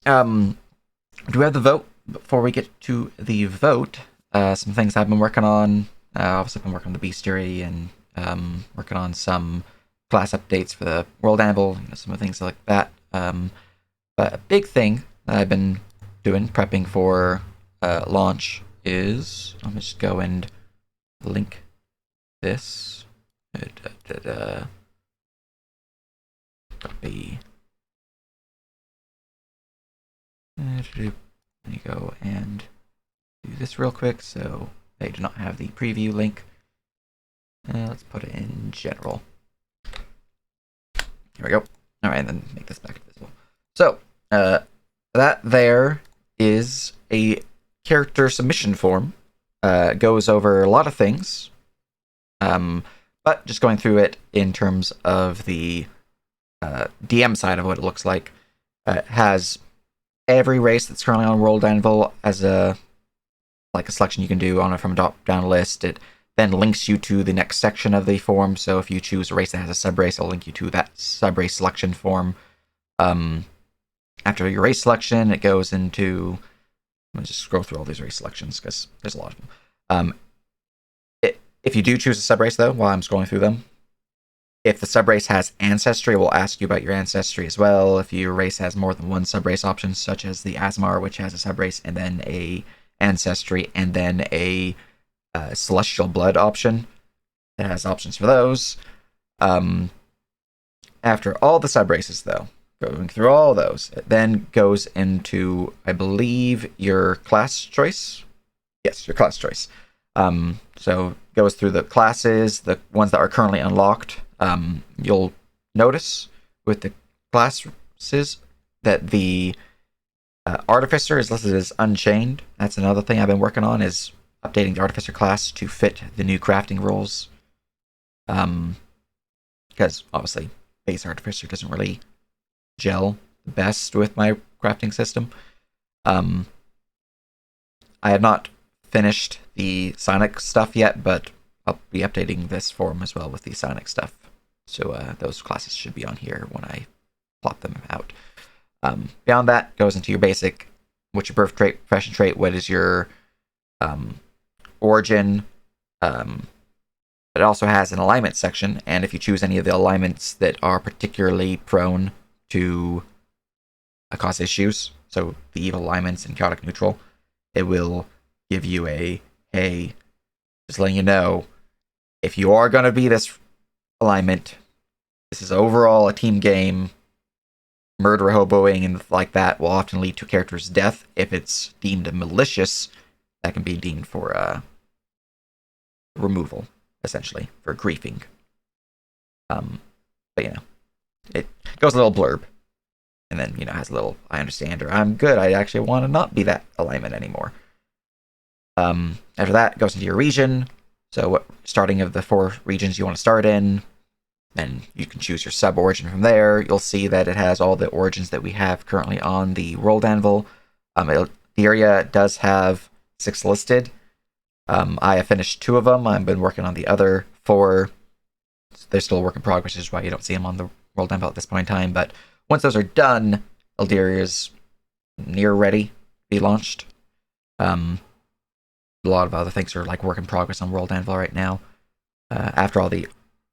Do we have the vote? Before we get to the vote, some things I've been working on. Obviously, I've been working on the bestiary and working on some class updates for the World Anvil, some of the things like that. But a big thing that I've been doing, prepping for launch, is let me just go and link this. Copy. Let me go and do this real quick so they do not have the preview link. Let's put it in general. Here we go. All right, and then make this back visible. So, that there is a character submission form. Goes over a lot of things. But just going through it in terms of the DM side of what it looks like, has every race that's currently on World Anvil as a selection you can do on it from a drop-down list. It then links you to the next section of the form. So if you choose a race that has a sub-race, it'll link you to that sub-race selection form. After your race selection, it goes into... Let me just scroll through all these race selections because there's a lot of them. If you do choose a sub-race, though, while I'm scrolling through them, if the sub-race has ancestry, it will ask you about your ancestry as well. If your race has more than one sub-race option, such as the Asmar, which has a sub-race and then a ancestry and then a celestial blood option, it has options for those. After all the sub-races, though, going through all those, it then goes into, I believe, your class choice. Yes, your class choice. So goes through the classes, the ones that are currently unlocked. You'll notice with the classes that the Artificer is listed as Unchained. That's another thing I've been working on, is updating the Artificer class to fit the new crafting rules. Because obviously base Artificer doesn't really gel the best with my crafting system. I have not finished the Sonic stuff yet, but I'll be updating this form as well with the Sonic stuff. So those classes should be on here when I plop them out. Beyond that, goes into your basic, what's your birth trait, profession trait, what is your origin. It also has an alignment section, and if you choose any of the alignments that are particularly prone to cause issues, so the evil alignments and chaotic neutral, it will give you a, hey, just letting you know, if you are going to be this alignment, this is overall a team game. Murder, hoboing, and like that will often lead to a character's death. If it's deemed malicious, that can be deemed for removal, essentially, for griefing. But it goes a little blurb, and then has a little I understand, or I'm good. I actually want to not be that alignment anymore. After that, it goes into your region. So, what starting of the 4 regions you want to start in. Then you can choose your sub-origin from there. You'll see that it has all the origins that we have currently on the World Anvil. The area does have 6 listed. I have finished 2 of them. I've been working on the other 4. They're still a work in progress, which is why you don't see them on the World Anvil at this point in time. But once those are done, Eldiria is near ready to be launched. A lot of other things are like work in progress on World Anvil right now. After all the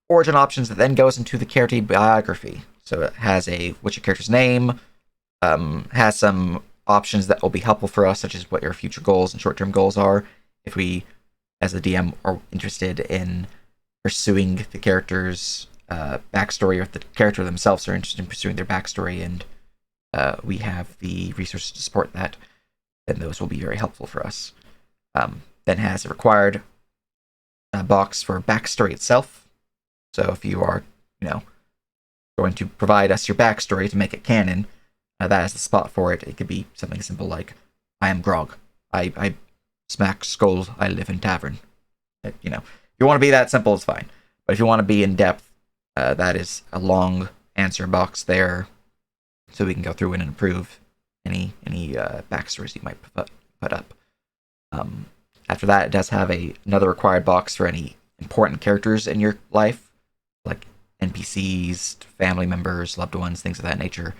origin options, that then goes into the character biography. So it has what's your character's name, has some options that will be helpful for us, such as what your future goals and short-term goals are. If we, as a DM, are interested in pursuing the character's backstory, or if the character themselves are interested in pursuing their backstory, and we have the resources to support that, then those will be very helpful for us. Then has a required box for backstory itself. So if you are, going to provide us your backstory to make it canon, that is the spot for it. It could be something simple like, I am Grog. I smack skulls. I live in tavern. If you want to be that simple, it's fine. But if you want to be in depth, that is a long answer box there, so we can go through and improve any backstories you might put up. After that, it does have another required box for any important characters in your life, like NPCs, family members, loved ones, things of that nature,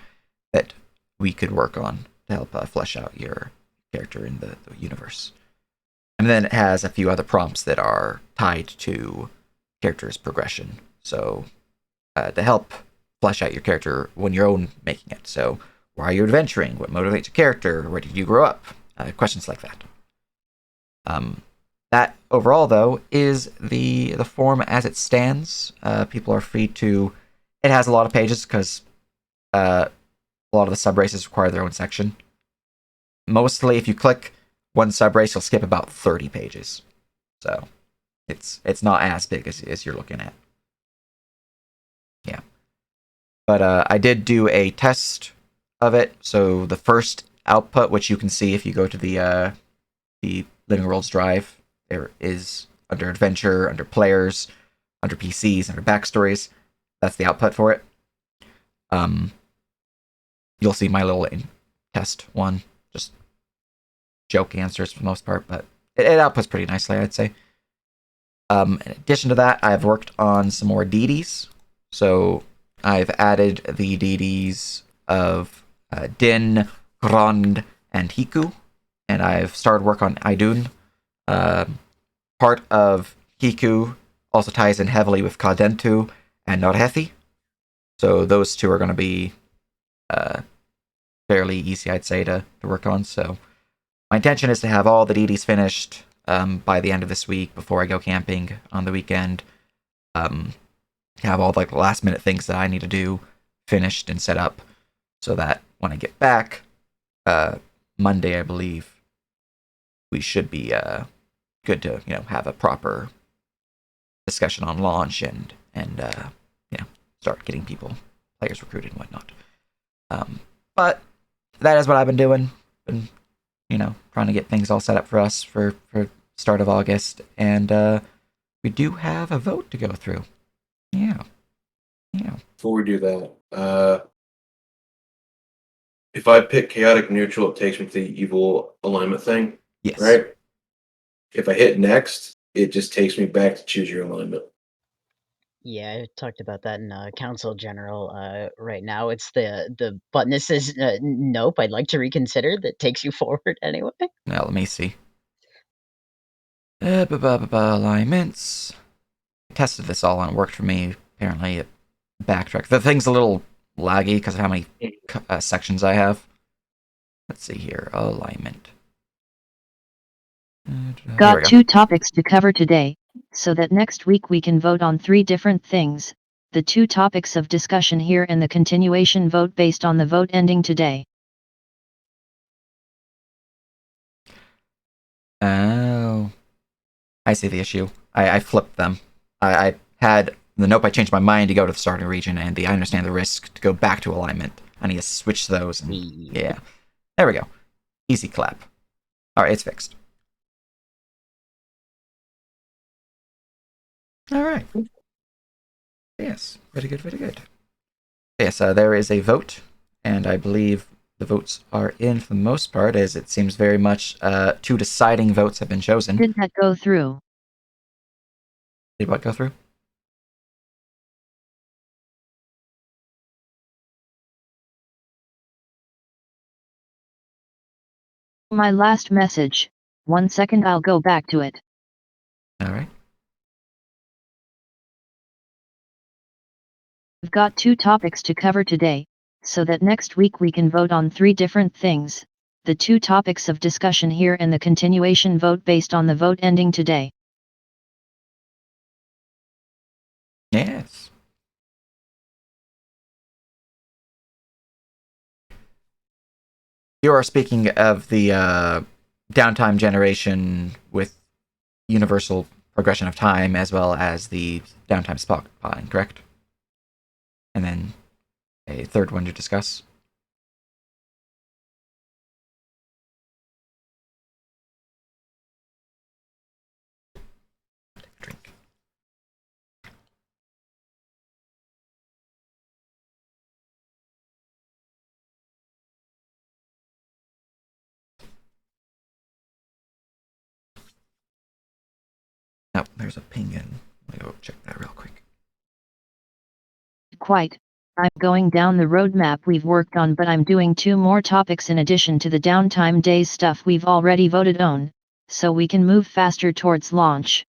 that we could work on. to help flesh out your character in the universe. And then it has a few other prompts that are tied to character's progression. So to help flesh out your character when you're own making it. So why are you adventuring? What motivates your character? Where did you grow up? Questions like that. That overall, though, is the form as it stands. People are free to. It has a lot of pages because a lot of the sub races require their own section. Mostly, if you click one sub race, you'll skip about 30 pages. So it's not as big as you're looking at. Yeah. But I did do a test of it. So the first output, which you can see if you go to the Living Worlds Drive, there is under Adventure, under Players, under PCs, under Backstories. That's the output for it. You'll see my little test one, just joke answers for the most part, but it outputs pretty nicely, I'd say. In addition to that, I've worked on some more deities. So I've added the deities of Din, Grond, and Hiku, and I've started work on Idun. Part of Hiku also ties in heavily with Kadentu and Norhethi, so those two are going to be fairly easy, I'd say, to work on. So my intention is to have all the deities finished by the end of this week before I go camping on the weekend. Have all the last minute things that I need to do finished and set up so that when I get back Monday, I believe, we should be good to have a proper discussion on launch and start getting players recruited and whatnot. But that is what I've been doing. Been trying to get things all set up for us for start of August, and we do have a vote to go through. Yeah. Before we do that, if I pick chaotic neutral, it takes me to the evil alignment thing. Yes. Right? If I hit next, it just takes me back to choose your alignment. Yeah, I talked about that in Council General. Right now, it's the button that says nope. I'd like to reconsider. That takes you forward anyway. Now let me see. Alignments. I tested this all and it worked for me. Apparently, it backtracked. The thing's a little laggy because of how many sections I have. Let's see here. Alignment. Got 2 topics to cover today, so that next week we can vote on 3 different things. The 2 topics of discussion here and the continuation vote based on the vote ending today. Oh. I see the issue. I flipped them. I had the nope, I changed my mind to go to the starting region, and the I understand the risk to go back to alignment. I need to switch those. And, yeah. There we go. Easy clap. Alright, it's fixed. Alright. Yes, very good, very good. Yes, there is a vote, and I believe the votes are in for the most part, as it seems very much 2 deciding votes have been chosen. Did that go through? Did what go through? My last message. 1 second, I'll go back to it. Alright. We've got 2 topics to cover today, so that next week we can vote on 3 different things. The 2 topics of discussion here and the continuation vote based on the vote ending today. Yes. You are speaking of the downtime generation with universal progression of time, as well as the downtime stockpiling, correct? And then a third one to discuss. Drink. Oh, there's a ping in. Let me go check that real quick. Quite. I'm going down the roadmap we've worked on, but I'm doing 2 more topics in addition to the downtime days stuff we've already voted on, so we can move faster towards launch.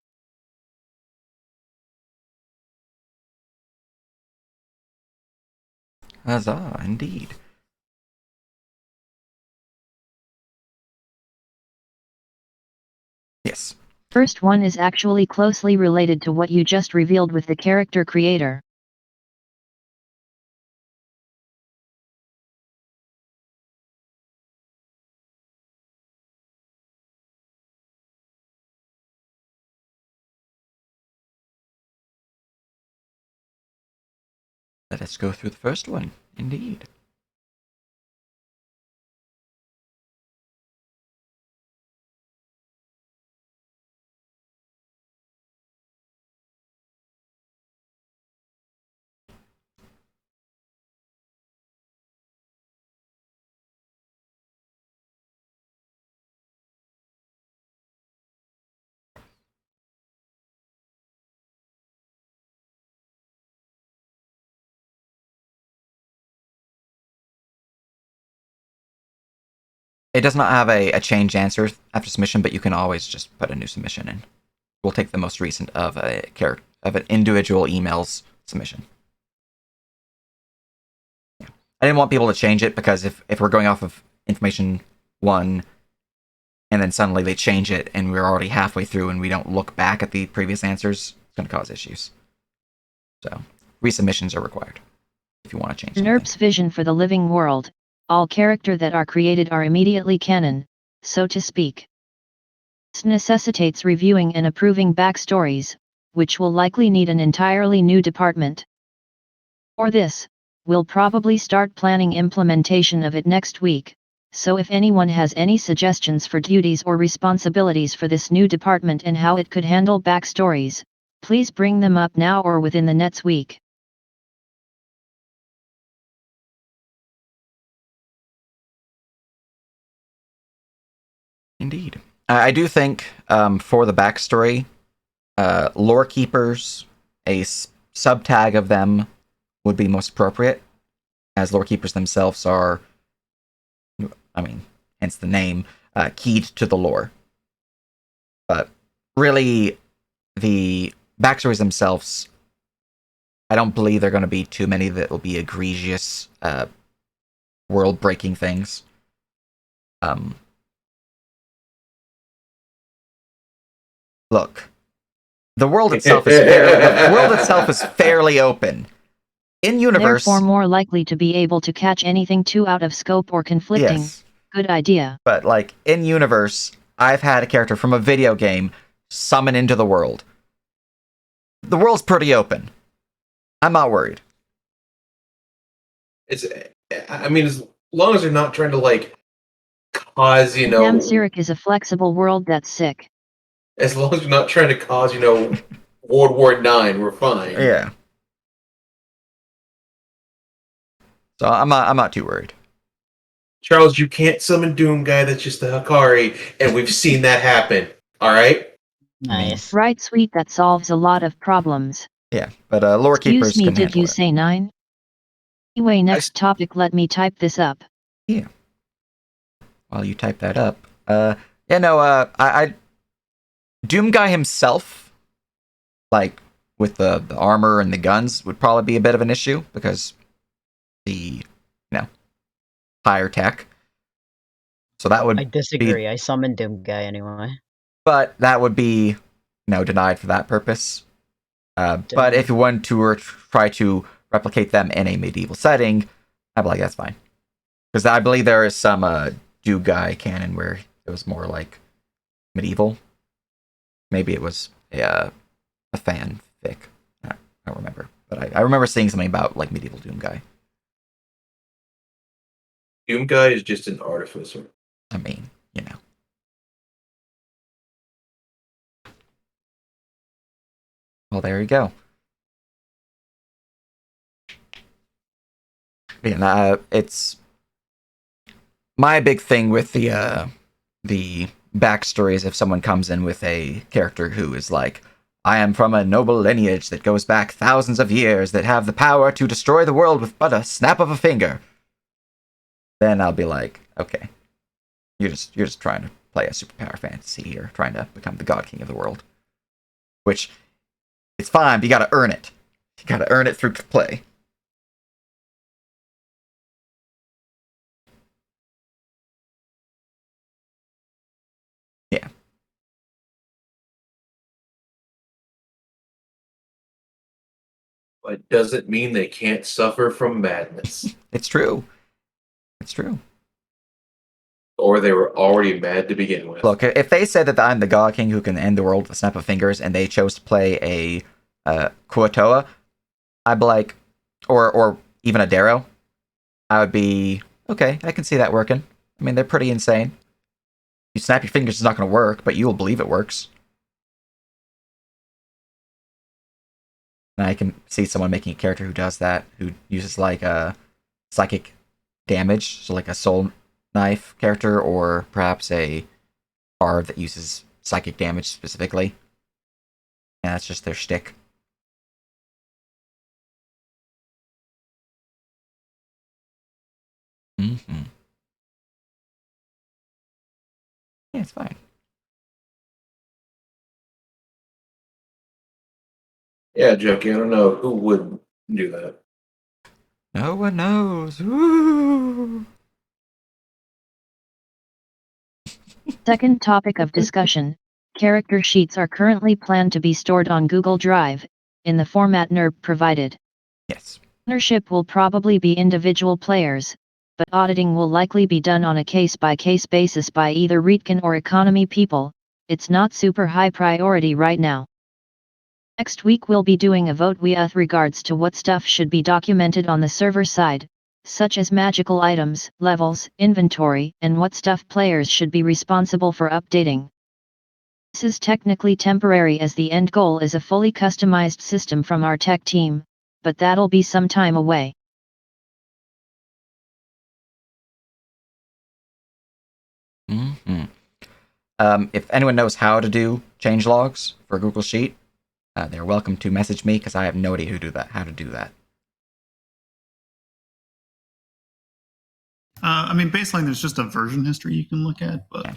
Huzzah, indeed. Yes. First one is actually closely related to what you just revealed with the character creator. Let us go through the first one, indeed. It does not have a change answer after submission, but you can always just put a new submission in. We'll take the most recent of an individual email's submission. Yeah. I didn't want people to change it because if we're going off of information 1 and then suddenly they change it and we're already halfway through and we don't look back at the previous answers, it's going to cause issues. So resubmissions are required if you want to change something. NERP's vision for the living world. All character that are created are immediately canon, so to speak. This necessitates reviewing and approving backstories, which will likely need an entirely new department. For this, we'll probably start planning implementation of it next week, so if anyone has any suggestions for duties or responsibilities for this new department and how it could handle backstories, please bring them up now or within the next week. Indeed. I do think for the backstory, lore keepers, a subtag of them would be most appropriate, as lore keepers themselves are, I mean, hence the name, keyed to the lore. But really, the backstories themselves, I don't believe there are going to be too many that will be egregious, world-breaking things. Look, the world itself is fairly open. In universe, Therefore more likely to be able to catch anything too out of scope or conflicting. yes. Good idea. But like in universe, I've had a character from a video game summon into the world. The world's pretty open. I'm not worried. I mean, as long as they're not trying to like cause, Damn, Syrik is a flexible world that's sick. as long as you're not trying to cause, World War IX, we're fine. Yeah. So I'm not too worried. Charles, you can't summon Doom Guy. That's just the Hikari, and we've seen that happen. All right. Nice. Right, sweet, that solves a lot of problems. Yeah, but lore keepers Excuse me, can did handle you it. say 9? Anyway, next topic, let me type this up. Yeah. While you type that up, I Doom Guy himself, like with the armor and the guns, would probably be a bit of an issue because the higher tech. So that would I disagree. I summoned Doom Guy anyway. but that would be denied for that purpose. But if you want to try to replicate them in a medieval setting, I'd be like, that's fine. Because I believe there is some Doom Guy canon where it was more like medieval. Maybe it was a fanfic. I don't remember. But I remember seeing something about like medieval Doom Guy. Doom Guy is just an artificer. I mean, Well, there you go. Yeah, it's my big thing with the backstory is if someone comes in with a character who is like, I am from a noble lineage that goes back thousands of years that have the power to destroy the world with but a snap of a finger. Then I'll be like, okay, you're just trying to play a superpower fantasy here, trying to become the God King of the world. Which, it's fine, but you gotta earn it. You gotta earn it through play. Yeah. But doesn't mean they can't suffer from madness. It's true. It's true. Or they were already mad to begin with. Look, if they said that I'm the God King who can end the world with a snap of fingers, and they chose to play a Kuatoa, I'd be like, or even a Darrow, I would be, okay, I can see that working. I mean, they're pretty insane. You snap your fingers, it's not going to work, but you will believe it works. And I can see someone making a character who does that, who uses like a psychic damage, so like a soul knife character, or perhaps a bard that uses psychic damage specifically. And that's just their shtick. Mm-hmm. Yeah, it's fine. Yeah, Jokey, I don't know who would do that. No one knows. Woo! Second topic of discussion, character sheets are currently planned to be stored on Google Drive, in the format NERB provided. Yes. Ownership will probably be individual players, but auditing will likely be done on a case-by-case basis by either Reitkin or economy people. It's not super high priority right now. Next week we'll be doing a vote with regards to what stuff should be documented on the server side, such as magical items, levels, inventory, and what stuff players should be responsible for updating. This is technically temporary as the end goal is a fully customized system from our tech team, but that'll be some time away. Mm-hmm. If anyone knows how to do change logs for Google Sheet, they're welcome to message me because I have no idea how to do that. I mean, baseline, there's just a version history you can look at, but Yeah.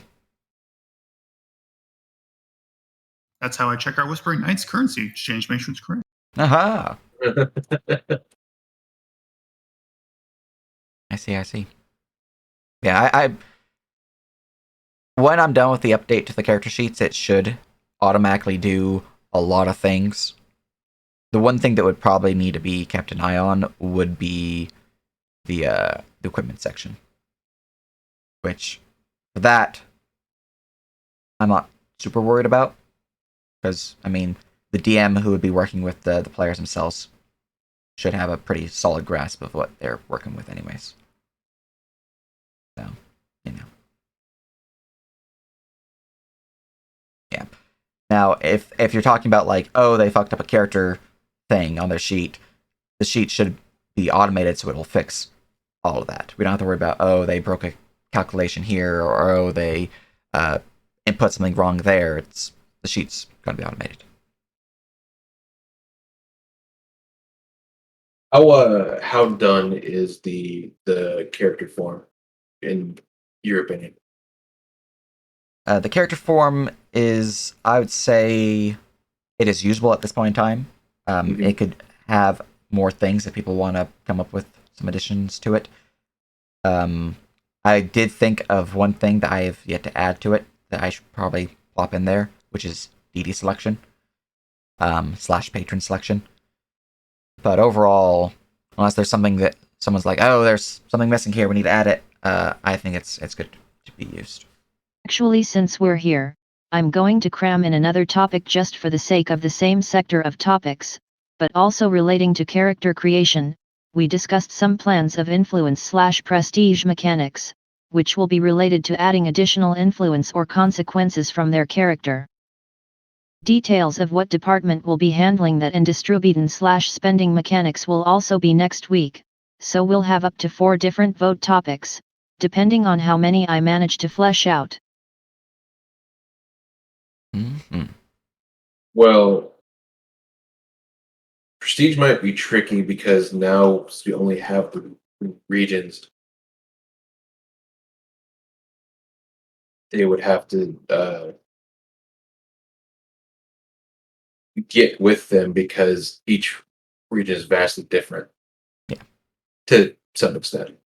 That's how I check our Whispering Knights currency exchange, make sure it's correct. Aha! I see. Yeah, I when I'm done with the update to the character sheets, it should automatically do a lot of things. The one thing that would probably need to be kept an eye on would be the equipment section, which that I'm not super worried about because I mean the DM who would be working with the players themselves should have a pretty solid grasp of what they're working with, anyways. So, you know. Yeah. Now, if you're talking about like, oh, they fucked up a character thing on their sheet, the sheet should be automated so it'll fix all of that. We don't have to worry about, oh, they broke a calculation here, or oh, they input something wrong there. It's the sheet's going to be automated. How done is the character form in your opinion? The character form is, I would say, it is usable at this point in time. It could have more things if people want to come up with some additions to it. I did think of one thing that I have yet to add to it that I should probably plop in there, which is DD selection, / patron selection. But overall, unless there's something that someone's like, oh, there's something missing here, we need to add it, I think it's good to be used. Actually, since we're here, I'm going to cram in another topic just for the sake of the same sector of topics, but also relating to character creation. We discussed some plans of influence / prestige mechanics, which will be related to adding additional influence or consequences from their character. Details of what department will be handling that and distributing / spending mechanics will also be next week, so we'll have up to 4 different vote topics, depending on how many I manage to flesh out. Mm-hmm. Well, Prestige might be tricky because now we only have the regions. They would have to get with them because each region is vastly different. Yeah. To some extent.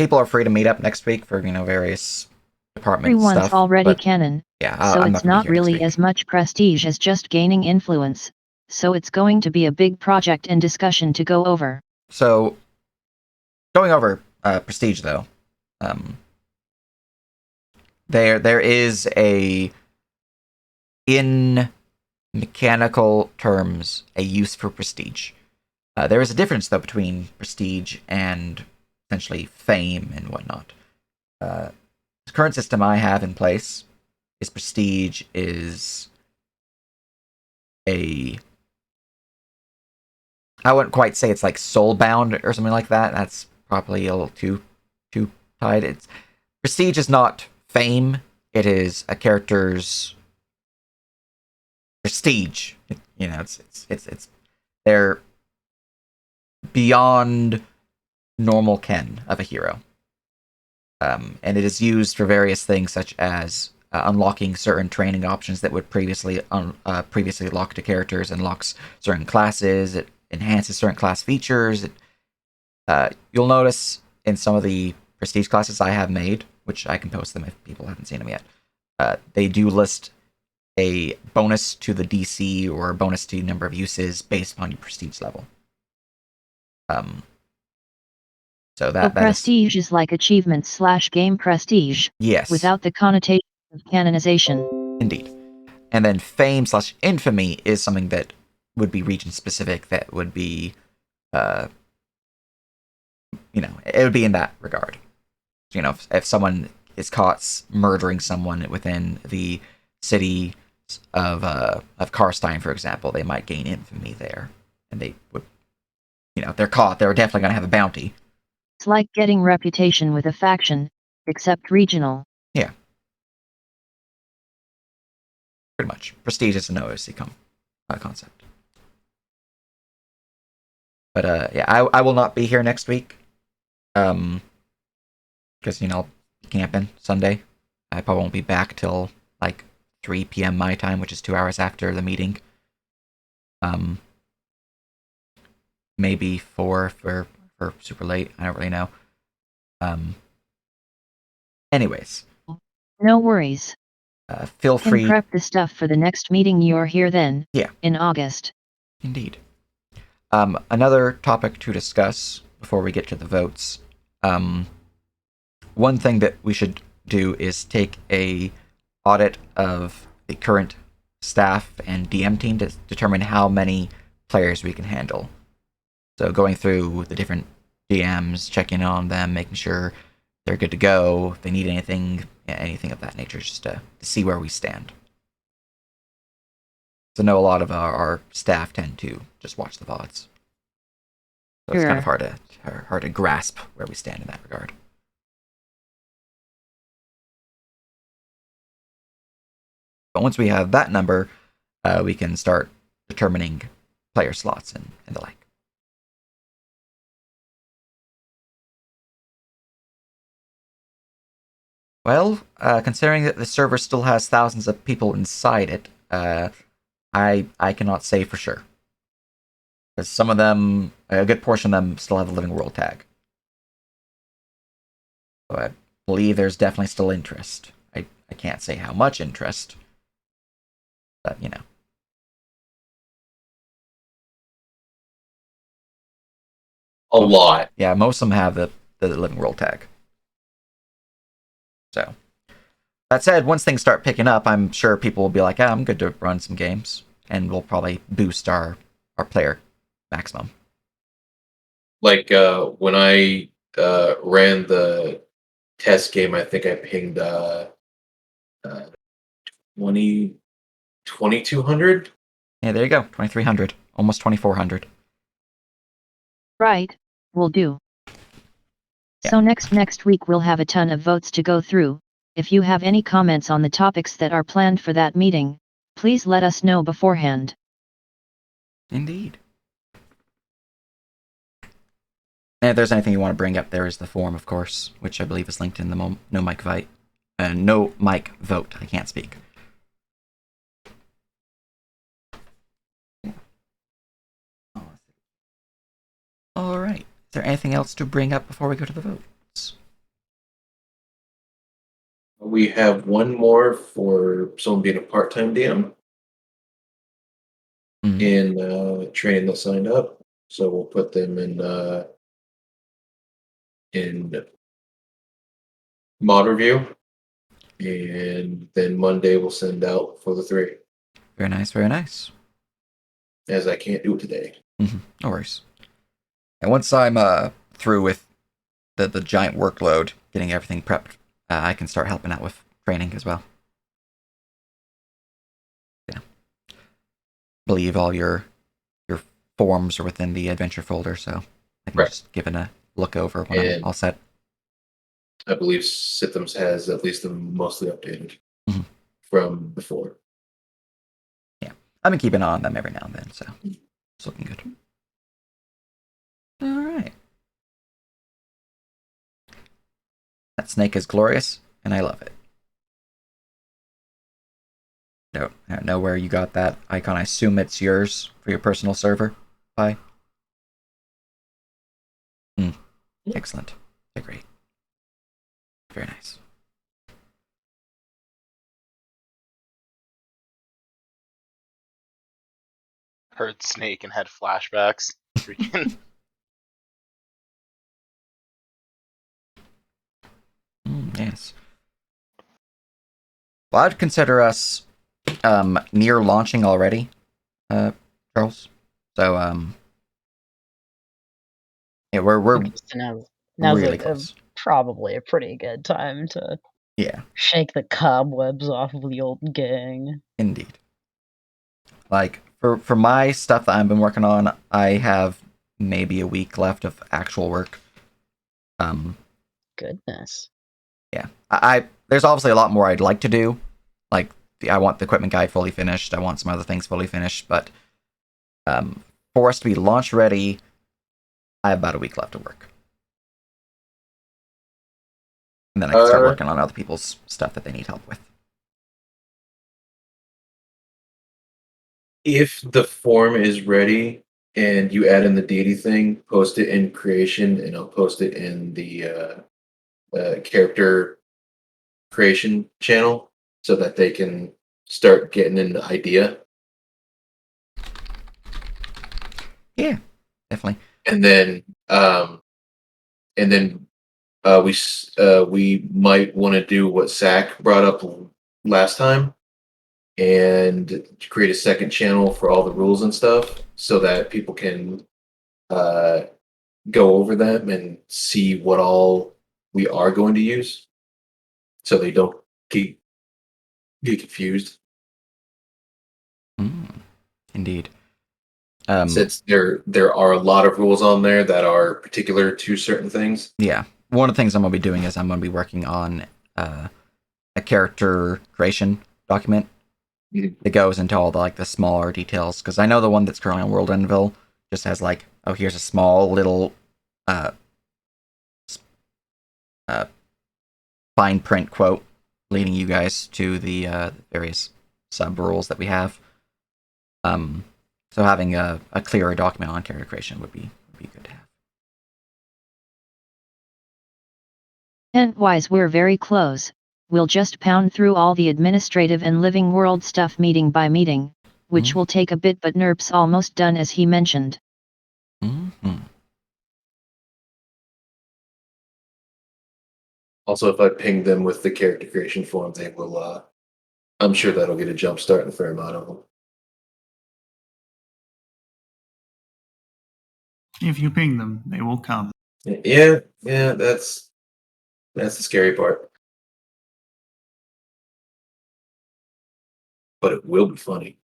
People are free to meet up next week for various department Everyone's stuff. already but canon, yeah, so I'm it's not, gonna be not here next really week. as much prestige as just gaining influence, so it's going to be a big project and discussion to go over. So, going over prestige though, there is in mechanical terms a use for prestige. There is a difference though between prestige and essentially fame and whatnot. The current system I have in place is prestige is I wouldn't quite say it's like soul bound or something like that. That's probably a little too tied. It's prestige is not fame. It is a character's prestige. It's they're beyond normal ken of a hero. And it is used for various things such as unlocking certain training options that would previously lock to characters, unlocks certain classes, it enhances certain class features. You'll notice in some of the prestige classes I have made, which I can post them if people haven't seen them yet, they do list a bonus to the DC or a bonus to the number of uses based upon your prestige level. So that prestige is like achievement / game prestige, yes, without the connotation of canonization. Indeed. And then fame / infamy is something that would be region specific. That would be, it would be in that regard. If someone is caught murdering someone within the city of Karstein, for example, they might gain infamy there, and they would, if they're caught, they're definitely going to have a bounty. It's like getting reputation with a faction, except regional. Yeah. Pretty much. Prestige is an OOC concept. But yeah, I will not be here next week. Because I'll be camping Sunday. I probably won't be back till like 3 p.m. my time, which is 2 hours after the meeting. Maybe 4 for super late. I don't really know. Anyways. No worries. Feel free. Can prep the stuff for the next meeting. You're here then. Yeah. In August. Indeed. Another topic to discuss before we get to the votes. One thing that we should do is take a audit of the current staff and DM team to determine how many players we can handle. So going through the different DMs, checking on them, making sure they're good to go, if they need anything of that nature, just to see where we stand. So I know a lot of our staff tend to just watch the VODs. So it's kind of hard to grasp where we stand in that regard. But once we have that number, we can start determining player slots and the like. Well, considering that the server still has thousands of people inside it, I cannot say for sure. Because some of them, a good portion of them, still have the Living World tag. So I believe there's definitely still interest. I can't say how much interest, but A lot. Yeah, most of them have the Living World tag. So, that said, once things start picking up, I'm sure people will be like, I'm good to run some games. And we'll probably boost our player maximum. Like, when I ran the test game, I think I pinged 2200. Yeah, there you go. 2300. Almost 2400. Right, will do. Yeah. So next week we'll have a ton of votes to go through, If you have any comments on the topics that are planned for that meeting, please let us know beforehand. Indeed. And if there's anything you want to bring up, there is the form, of course, which I believe is linked in the No Mic Vote. No Mic Vote. I can't speak. All right. Is there anything else to bring up before we go to the votes? We have one more for someone being a part-time DM in training that signed up. So we'll put them in mod review, and then Monday we'll send out for the 3, Very nice, very nice. as I can't do it today. No worries. And once I'm through with the giant workload, getting everything prepped, I can start helping out with training as well. Yeah. Believe all your forms are within the adventure folder, so I can Right. just give it a look over when I'm all set. I believe Sithams has at least them mostly updated from before. Yeah. I've been keeping an eye on them every now and then, so it's looking good. Alright. That snake is glorious, and I love it. No, I don't know where you got that icon. I assume it's yours for your personal server. Bye. Excellent. Okay, great. Very nice. Heard Snake and had flashbacks. Freaking. Yes. Well, I'd consider us near launching already, Charles. So yeah, we're Okay, so now's really a close. probably a pretty good time to Yeah, shake the cobwebs off of the old gang. indeed. Like for my stuff that I've been working on, I have maybe a week left of actual work. Goodness. Yeah, I there's obviously a lot more I'd like to do. Like I want the equipment guide fully finished. I want some other things fully finished, but for us to be launch ready, I have about a week left of work. And then I can start working on other people's stuff that they need help with. If the form is ready and you add in the deity thing, post it in creation, and I'll post it in the character creation channel so that they can start getting an idea. Yeah, definitely. And then we might want to do what Zach brought up last time and create a second channel for all the rules and stuff so that people can go over them and see what all we are going to use so they don't get confused. Indeed. Since there are a lot of rules on there that are particular to certain things. Yeah. One of the things I'm going to be doing is I'm going to be working on a character creation document that goes into all the smaller details, because I know the one that's currently on World Endville just has here's a small little fine print quote leading you guys to the various sub rules that we have. So having a clearer document on character creation would be good to have. Hint-wise, we're very close. We'll just pound through all the administrative and living world stuff meeting by meeting, which will take a bit, but NERP's almost done as he mentioned. Also, if I ping them with the character creation form, they will. I'm sure that'll get a jump start in a fair amount of them. If you ping them, they will come. Yeah, that's the scary part. But it will be funny.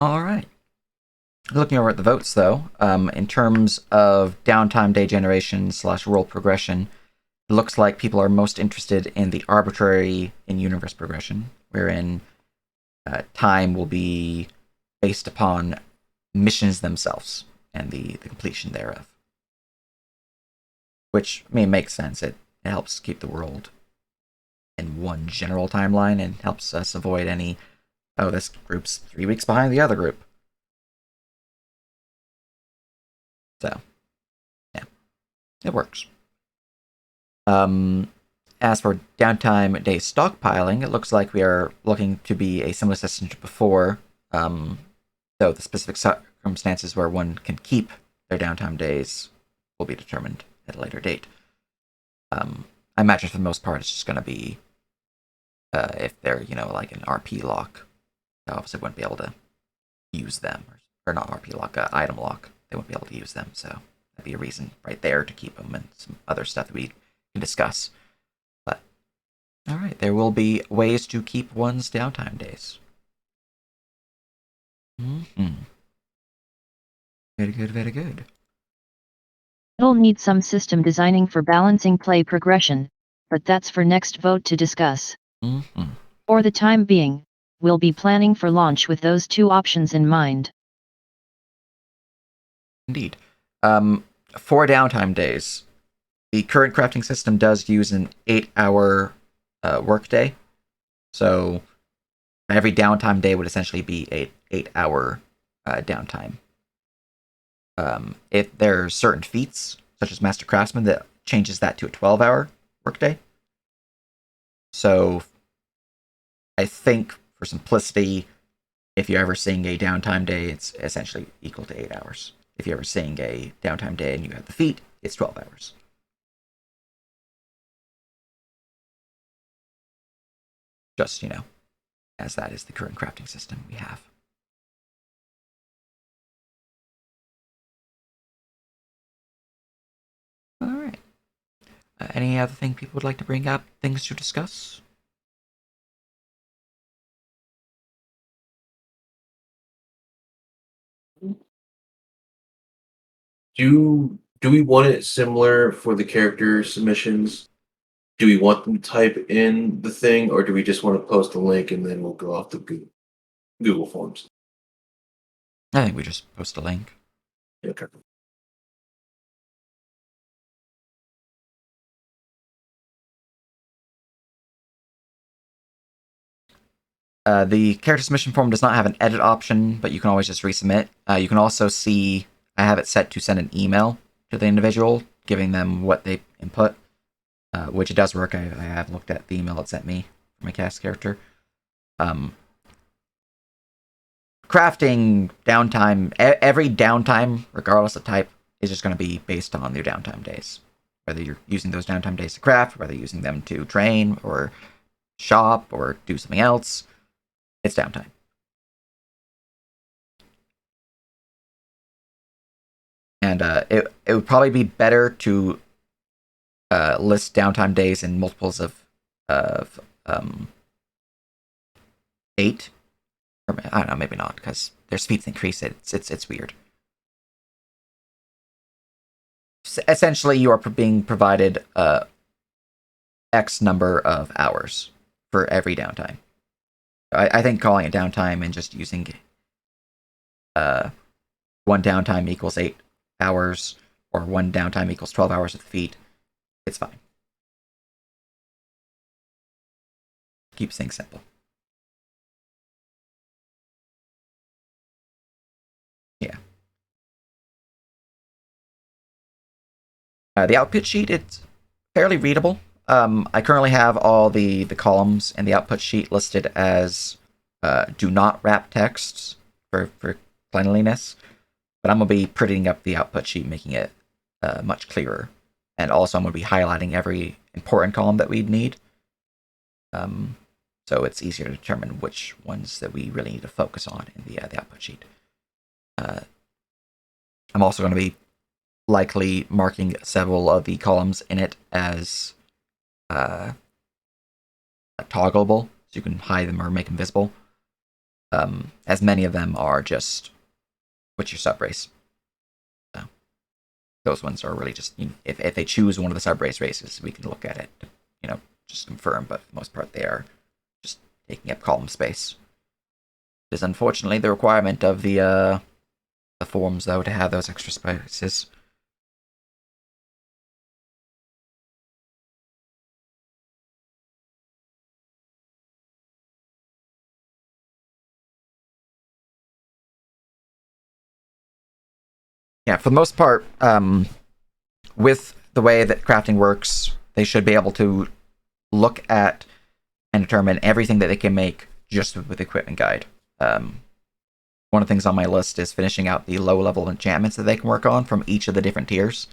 All right. Looking over at the votes, though, in terms of downtime day generation / role progression, it looks like people are most interested in the arbitrary in-universe progression, wherein time will be based upon missions themselves and the completion thereof. Which, I mean, makes sense. It helps keep the world in one general timeline and helps us avoid any, oh, this group's 3 weeks behind the other group. So, yeah, it works. As for downtime day stockpiling, it looks like we are looking to be a similar system to before, though the specific circumstances where one can keep their downtime days will be determined at a later date. I imagine for the most part it's just going to be if they're, like an RP lock, they obviously wouldn't be able to use them. Or not RP lock, item lock. They wouldn't be able to use them, so that'd be a reason right there to keep them, and some other stuff that we can discuss. But, alright, there will be ways to keep one's downtime days. Very good, very good. It'll need some system designing for balancing play progression, but that's for next vote to discuss. For the time being, we'll be planning for launch with those two options in mind. Indeed. For downtime days, the current crafting system does use an 8-hour workday. So every downtime day would essentially be an 8-hour downtime. If there are certain feats, such as Master Craftsman, that changes that to a 12-hour workday. So I think, for simplicity, if you're ever seeing a downtime day, it's essentially equal to 8 hours. If you're ever seeing a downtime day and you have the feat, it's 12 hours. Just, as that is the current crafting system we have. Alright. Any other thing people would like to bring up? Things to discuss? Do we want it similar for the character submissions? Do we want them to type in the thing, or do we just want to post a link and then we'll go off the Google Forms? I think we just post a link. Okay. The character submission form does not have an edit option, but you can always just resubmit. You can also see I have it set to send an email to the individual, giving them what they input, which it does work. I have looked at the email it sent me for my cast character. Crafting downtime, every downtime, regardless of type, is just going to be based on your downtime days. Whether you're using those downtime days to craft, whether you're using them to train or shop or do something else, it's downtime. And it would probably be better to list downtime days in multiples of 8. Or, I don't know, maybe not, because their speeds increase. It's weird. Essentially, you are being provided X number of hours for every downtime. I think calling it downtime and just using one downtime equals 8 hours, or one downtime equals 12 hours of the feat, it's fine. Keep things simple. Yeah. The output sheet, it's fairly readable. I currently have all the columns in the output sheet listed as do not wrap texts for cleanliness, but I'm going to be prettying up the output sheet, making it much clearer. And also I'm going to be highlighting every important column that we'd need. So it's easier to determine which ones that we really need to focus on in the output sheet. I'm also going to be likely marking several of the columns in it as toggleable, so you can hide them or make them visible. As many of them are just What's your sub race? So those ones are really just, if they choose one of the sub races, we can look at it, just confirm. But for the most part, they are just taking up column space. It is unfortunately the requirement of the forms, though, to have those extra spaces. Yeah, for the most part, with the way that crafting works, they should be able to look at and determine everything that they can make just with the equipment guide. One of the things on my list is finishing out the low-level enchantments that they can work on from each of the different tiers,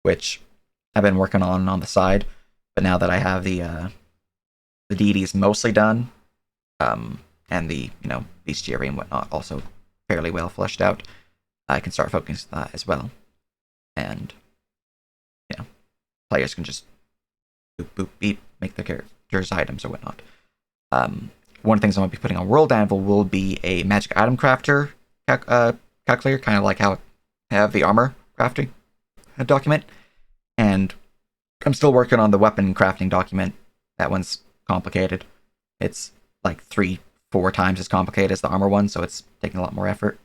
which I've been working on the side. But now that I have the deities mostly done, and the bestiary and whatnot also fairly well fleshed out, I can start focusing on that as well. And players can just boop boop beep, make their characters items or whatnot. One of the things I'm going to be putting on World Anvil will be a magic item crafter calculator, kind of like how I have the armor crafting document. And I'm still working on the weapon crafting document. That one's complicated. It's like 3-4 times as complicated as the armor one, so it's taking a lot more effort.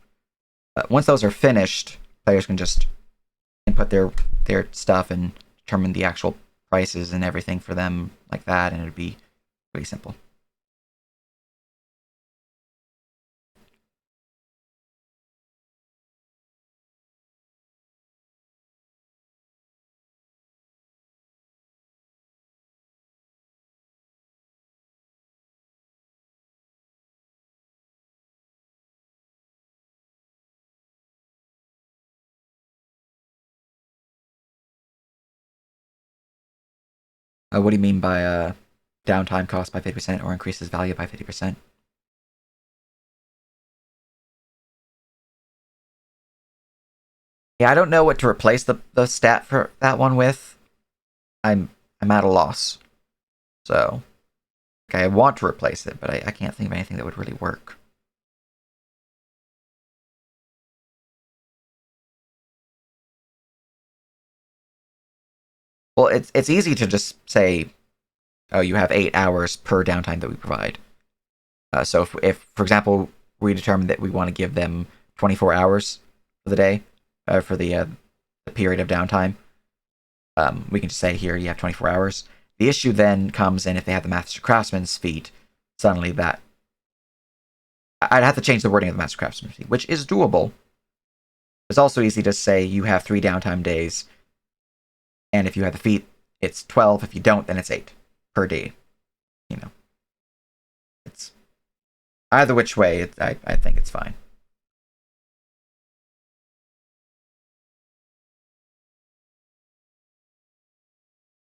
But once those are finished, players can just input their stuff and determine the actual prices and everything for them like that, and it'd be pretty simple. What do you mean by downtime cost by 50% or increases value by 50%? Yeah, I don't know what to replace the stat for that one with. I'm at a loss. So, okay, I want to replace it, but I can't think of anything that would really work. Well, it's easy to just say, oh, you have 8 hours per downtime that we provide. So if for example, we determine that we want to give them 24 hours for the day, for the period of downtime, we can just say here you have 24 hours. The issue then comes in if they have the Master Craftsman's feat. Suddenly that I'd have to change the wording of the Master Craftsman's feat, which is doable. It's also easy to say you have 3 downtime days, and if you have the feat, it's 12. If you don't, then it's 8 per day. It's either which way. I think it's fine.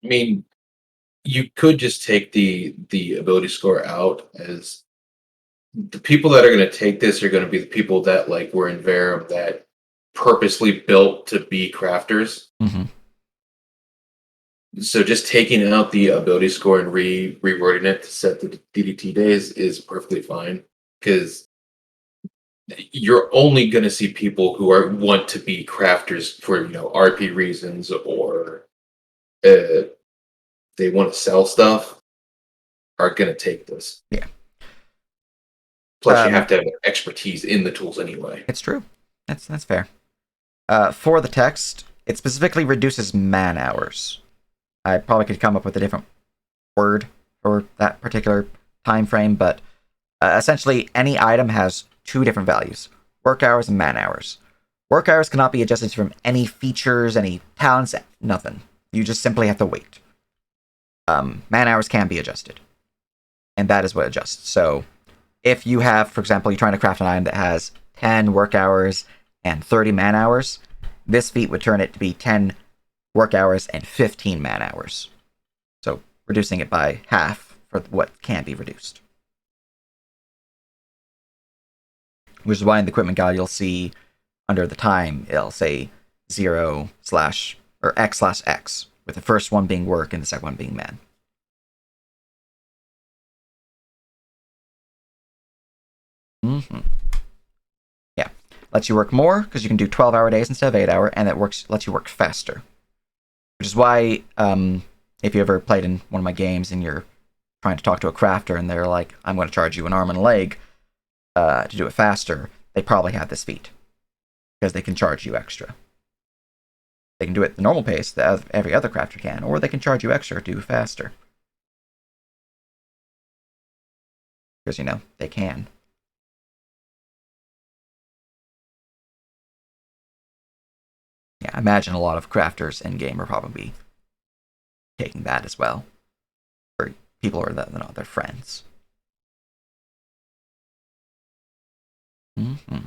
I mean, you could just take the ability score out, as the people that are going to take this are going to be the people that were in Verum that purposely built to be crafters. Mm-hmm. So just taking out the ability score and rewording it to set the DDT days is perfectly fine, because you're only going to see people who want to be crafters for RP reasons, or they want to sell stuff, are going to take this. Yeah. Plus, you have to have expertise in the tools anyway. It's true. That's fair. For the text, it specifically reduces man hours. I probably could come up with a different word for that particular time frame, but essentially any item has 2 different values: work hours and man hours. Work hours cannot be adjusted from any features, any talents, nothing. You just simply have to wait. Man hours can be adjusted, and that is what adjusts. So if you have, for example, you're trying to craft an item that has 10 work hours and 30 man hours, this feat would turn it to be 10 work hours and 15 man hours. So reducing it by half for what can be reduced. Which is why in the equipment guide you'll see under the time it'll say 0/ or X/X, with the first one being work and the second one being man. Yeah. lets you work more because you can do 12-hour days instead of 8-hour, and that lets you work faster. Which is why, if you ever played in one of my games and you're trying to talk to a crafter and they're like, I'm going to charge you an arm and a leg to do it faster, they probably have this feat. Because they can charge you extra. They can do it the normal pace that every other crafter can, or they can charge you extra to do faster. Because, they can. Yeah, I imagine a lot of crafters in-game are probably taking that as well. For people who are their friends. Mm-hmm.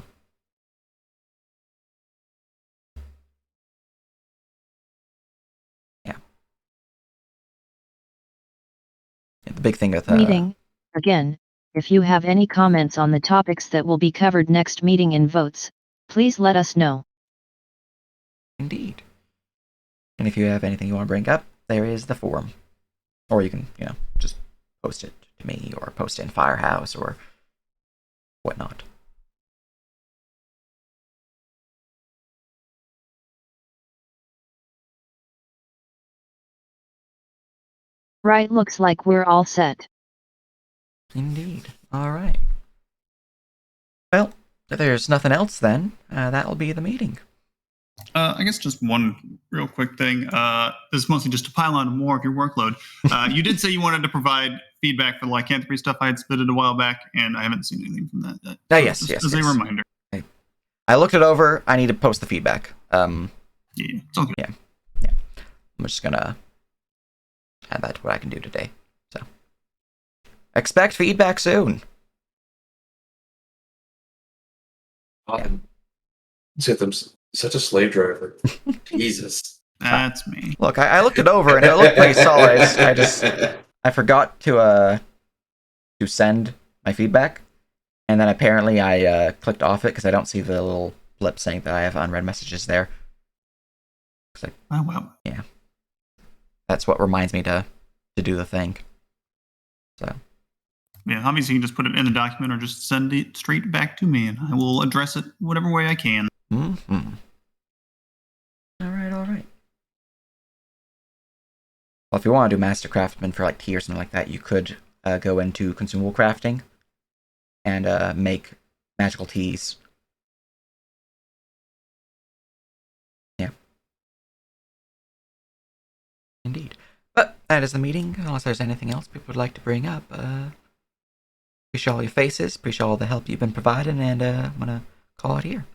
Yeah. The big thing with Meeting. Again, if you have any comments on the topics that will be covered next meeting in votes, please let us know. Indeed. And if you have anything you want to bring up, there is the forum. Or you can, just post it to me, or post it in Firehouse, or whatnot. Right, looks like we're all set. Indeed. Alright. Well, if there's nothing else then, that'll be the meeting. I guess just one real quick thing. This is mostly just to pile on more of your workload. You did say you wanted to provide feedback for the lycanthropy stuff I had submitted a while back, and I haven't seen anything from that. Yes. As a reminder. I looked it over. I need to post the feedback. Yeah, it's all good. Yeah. I'm just gonna add that to what I can do today. So, expect feedback soon. Such a slave driver. Jesus. That's me. Look, I looked it over and it looked pretty solid. I forgot to send my feedback, and then apparently I clicked off it because I don't see the little blip saying that I have unread messages there. Oh wow. Yeah, that's what reminds me to do the thing. So Yeah, obviously you can just put it in the document or just send it straight back to me, and I will address it whatever way I can. Mm-hmm. All right. Well, if you want to do Master Craftsman for tea or something like that, you could go into consumable crafting and make magical teas. Yeah. Indeed. But that is the meeting, unless there's anything else people would like to bring up. Appreciate all your faces, appreciate all the help you've been providing, and I'm going to call it here.